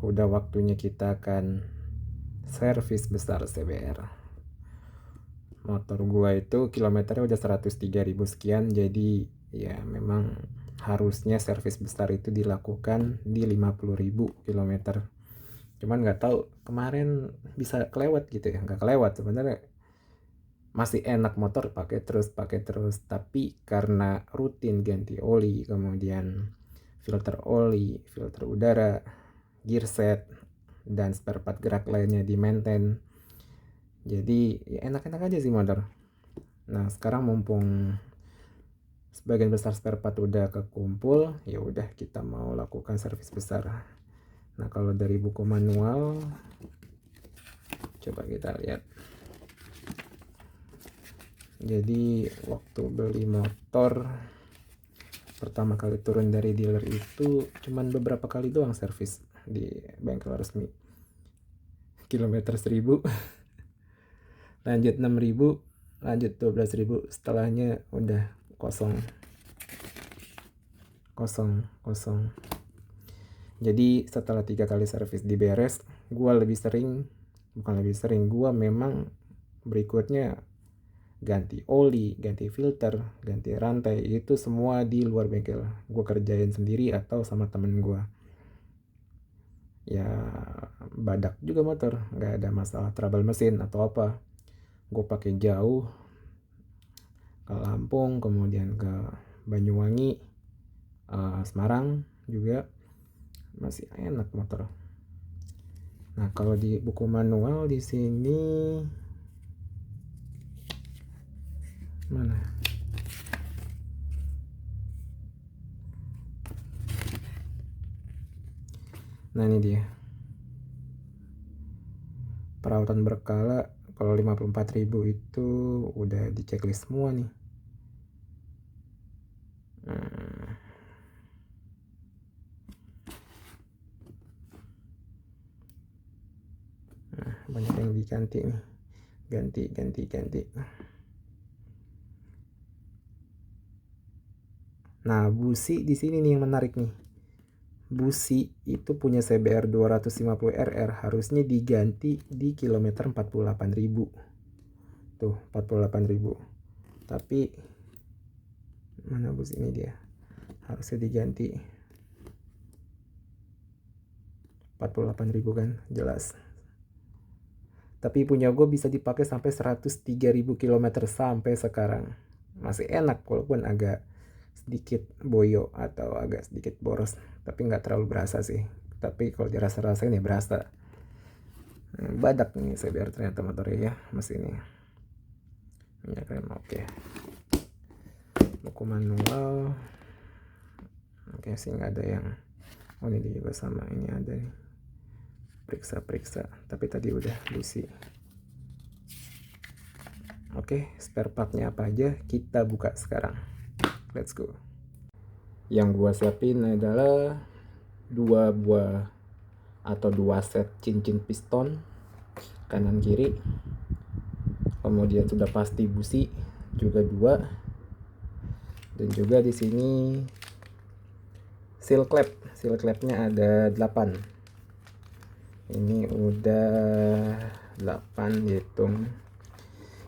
udah waktunya kita akan servis besar CBR. Motor gua itu kilometernya udah 103.000 sekian, jadi ya memang harusnya servis besar itu dilakukan di 50.000 kilometer. Cuman nggak tahu kemarin bisa kelewat gitu ya, nggak kelewat sebenarnya, masih enak motor pakai terus, tapi karena rutin ganti oli, kemudian filter oli, filter udara, gear set, dan spare part gerak lainnya di maintain, jadi ya enak-enak aja sih motor. Nah sekarang mumpung sebagian besar spare part udah kekumpul, ya udah kita mau lakukan servis besar. Nah kalau dari buku manual, coba kita lihat. Jadi waktu beli motor pertama kali turun dari dealer itu cuman beberapa kali doang servis di bengkel resmi. Kilometer 1000, lanjut 6000, lanjut 12.000, setelahnya udah kosong. Jadi setelah 3 kali servis diberes, gua memang berikutnya ganti oli, ganti filter, ganti rantai, itu semua di luar bengkel. Gua kerjain sendiri atau sama temen gua. Ya badak juga motor, nggak ada masalah trouble mesin atau apa. Gue pakai jauh ke Lampung, kemudian ke Banyuwangi, Semarang juga masih enak motor. Nah kalau di buku manual di sini mana? Nah ini dia. Perawatan berkala kalau 54.000 itu udah di checklist semua nih. Nah, banyak yang diganti nih. Ganti. Nah, busi di sini nih yang menarik nih. Busi itu punya CBR 250 RR harusnya diganti di kilometer 48.000. Tuh, 48.000. Tapi mana busi ini dia? Harusnya diganti 48.000 kan, jelas. Tapi punya gue bisa dipakai sampai 103.000 km sampai sekarang. Masih enak walaupun agak sedikit boyo atau agak sedikit boros, tapi nggak terlalu berasa sih. Tapi kalau dirasa-rasain ya berasa. Badak nih CBR ternyata motornya ya, mesinnya. Minyak rem oke. Buku manual oke sih, nggak ada yang, oh ini juga sama, ini ada nih periksa, tapi tadi udah busi. Oke, spare partnya apa aja kita buka sekarang. Let's go. Yang gua siapin adalah 2 set cincin piston kanan kiri, kemudian sudah pasti busi juga 2, dan juga di sini seal clapnya ada 8. Ini udah 8 dihitung.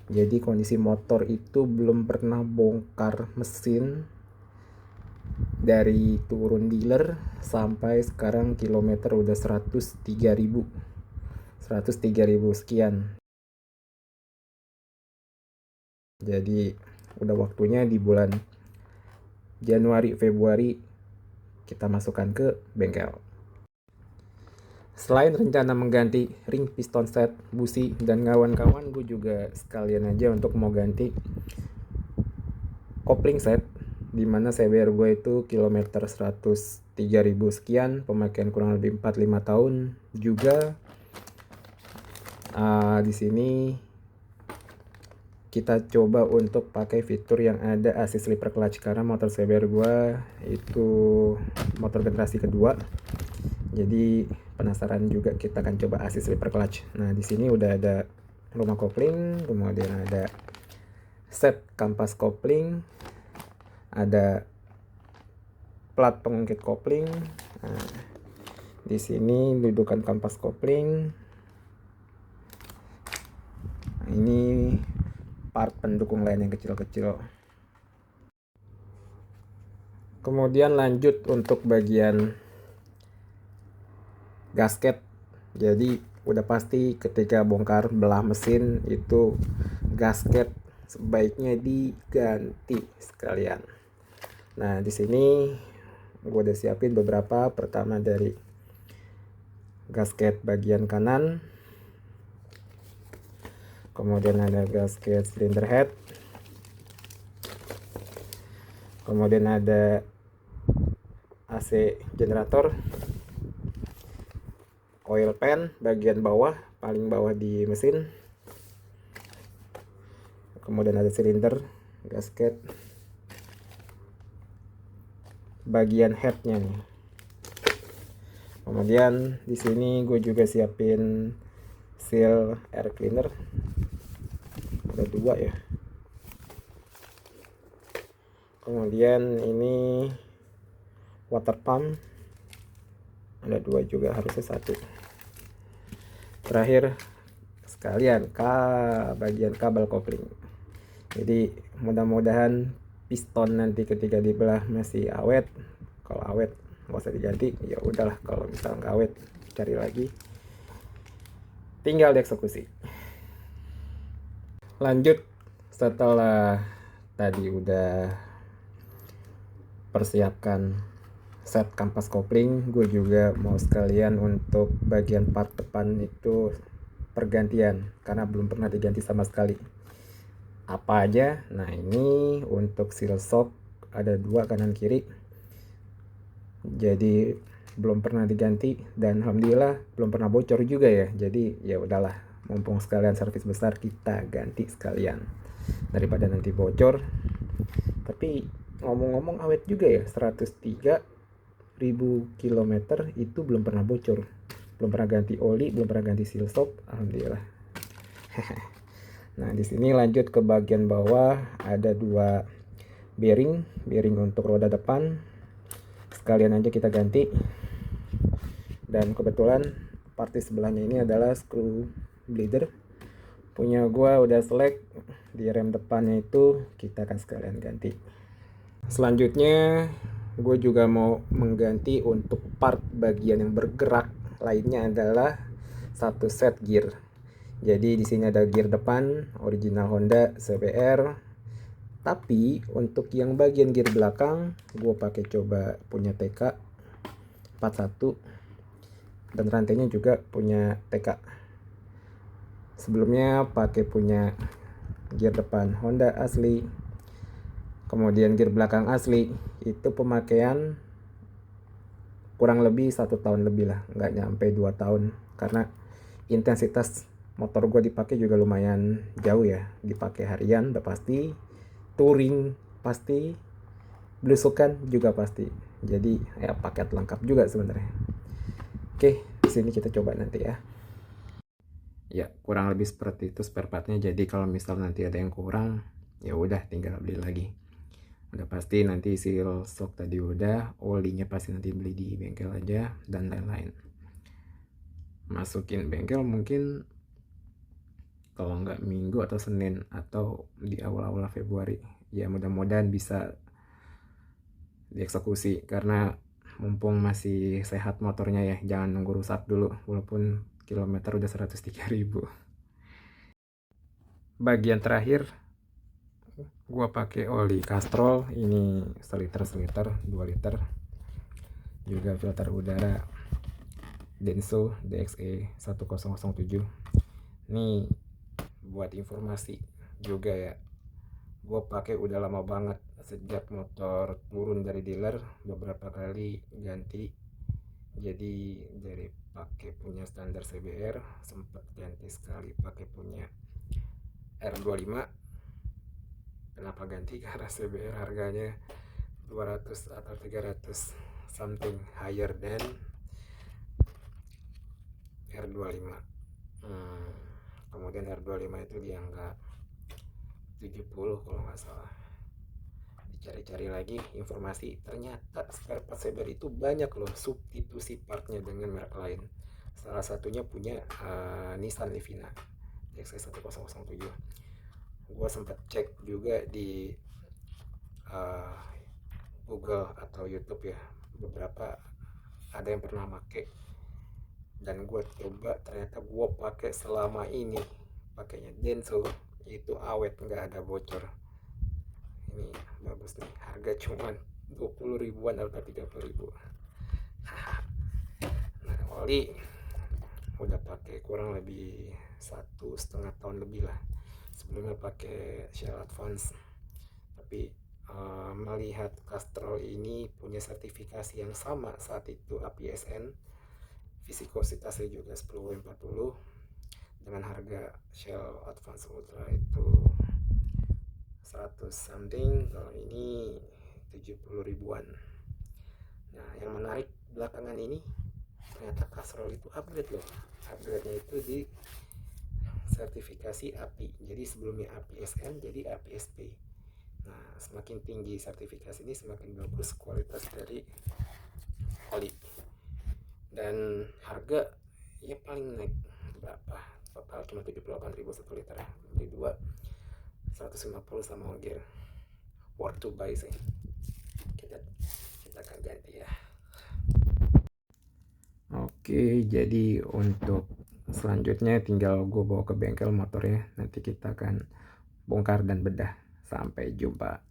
Jadi kondisi motor itu belum pernah bongkar mesin dari turun dealer sampai sekarang kilometer udah 103.000 sekian. Jadi udah waktunya di bulan Januari Februari kita masukkan ke bengkel. Selain rencana mengganti ring piston set, busi, dan kawan-kawan, gue juga sekalian aja untuk mau ganti kopling set, dimana CBR gue itu kilometer 103.000 sekian, pemakaian kurang lebih 4-5 tahun juga. Di sini kita coba untuk pakai fitur yang ada assist slipper clutch, karena motor CBR gue itu motor generasi kedua. Jadi penasaran juga, kita akan coba assist slipper clutch. Nah di sini udah ada rumah kopling, kemudian ada set kampas kopling, ada plat pengungkit kopling. Nah, Di sini dudukan kampas kopling. Ini part pendukung lain yang kecil-kecil. Kemudian lanjut untuk bagian gasket. Jadi udah pasti ketika bongkar belah mesin itu gasket sebaiknya diganti sekalian. Nah, di sini gue udah siapin beberapa. Pertama dari gasket bagian kanan, kemudian ada gasket cylinder head, kemudian ada AC generator, oil pan bagian bawah, paling bawah di mesin, kemudian ada silinder gasket bagian headnya nih. Kemudian di sini gue juga siapin seal air cleaner, ada 2 ya. Kemudian ini water pump, ada 2 juga, harusnya 1. Terakhir sekalian bagian kabel kopling. Jadi mudah-mudahan piston nanti ketika dibelah masih awet. Kalau awet nggak usah diganti, ya udahlah. Kalau misalnya nggak awet, cari lagi, tinggal dieksekusi. Lanjut, setelah tadi udah persiapkan set kampas kopling, gue juga mau sekalian untuk bagian part depan itu pergantian karena belum pernah diganti sama sekali. Apa aja? Nah, ini untuk seal shock ada 2 kanan kiri, jadi belum pernah diganti dan alhamdulillah belum pernah bocor juga ya. Jadi ya udahlah, mumpung sekalian servis besar kita ganti sekalian daripada nanti bocor. Tapi ngomong-ngomong awet juga ya, 103.000 km itu belum pernah bocor, belum pernah ganti oli, belum pernah ganti seal shock, alhamdulillah. Nah, di sini lanjut ke bagian bawah, ada 2 bearing untuk roda depan. Sekalian aja kita ganti. Dan kebetulan part di sebelahnya ini adalah screw bleeder. Punya gua udah selek di rem depannya, itu kita akan sekalian ganti. Selanjutnya gue juga mau mengganti untuk part bagian yang bergerak lainnya adalah 1 set gear. Jadi di sini ada gear depan original Honda CBR. Tapi untuk yang bagian gear belakang gue pakai coba punya TK 41 dan rantainya juga punya TK. Sebelumnya pakai punya gear depan Honda asli, kemudian gear belakang asli. Itu pemakaian kurang lebih 1 tahun lebih lah, nggak nyampe 2 tahun, karena intensitas motor gue dipakai juga lumayan jauh ya. Dipakai harian udah pasti, touring pasti, belusukan juga pasti. Jadi ya paket lengkap juga sebenarnya. Oke, di sini kita coba nanti ya. Ya kurang lebih seperti itu spare partnya. Jadi kalau misal nanti ada yang kurang, ya udah tinggal beli lagi. Udah pasti nanti seal shock tadi udah, olinya pasti nanti beli di bengkel aja dan lain-lain. Masukin bengkel mungkin kalau nggak Minggu atau Senin atau di awal-awal Februari. Ya mudah-mudahan bisa dieksekusi karena mumpung masih sehat motornya ya, jangan nunggu rusak dulu walaupun kilometer udah 103.000. Bagian terakhir gua pakai oli Castrol, ini seliter 2 liter. Juga filter udara Denso DXE 1007. Ini buat informasi juga ya, gue pakai udah lama banget, sejak motor turun dari dealer beberapa kali ganti. Jadi dari pakai punya standar CBR, sempat ganti sekali pakai punya R25. Kenapa ganti? Karena CBR harganya 200 atau 300 something higher than R25. Kemudian R25 itu di angka 70 kalau nggak salah. cari-cari lagi informasi, ternyata spare part Saber itu banyak loh substitusi partnya dengan merek lain. Salah satunya punya Nissan Livina XC1007. Gue sempat cek juga di uh, Google atau YouTube ya, beberapa ada yang pernah make, dan gue coba, ternyata gue pakai selama ini pakainya Denso itu awet, nggak ada bocor. Ini bagus nih, harga cuman 20 ribuan atau 30 ribu. Nah, oli udah pakai kurang lebih 1,5 tahun lebih lah, sebelumnya pakai Shell Advance. Tapi melihat Castrol ini punya sertifikasi yang sama saat itu, APSN, viskositasnya juga 10W40, dengan harga Shell Advance Ultra itu 100 something, kalau ini 70 ribuan. Nah, yang menarik belakangan ini, ternyata Castrol itu upgrade loh. Upgrade-nya itu di sertifikasi API. Jadi sebelumnya APSN jadi APSP. Nah, semakin tinggi sertifikasi ini, semakin bagus kualitas dari oli. Dan harga ya paling naik berapa? Total cuma 78.000 1 liter. Beli 2 150 sama ongkir. Worth to buy sih. Kita akan ganti ya. Oke, jadi untuk selanjutnya tinggal gue bawa ke bengkel motornya. Nanti kita akan bongkar dan bedah. Sampai jumpa.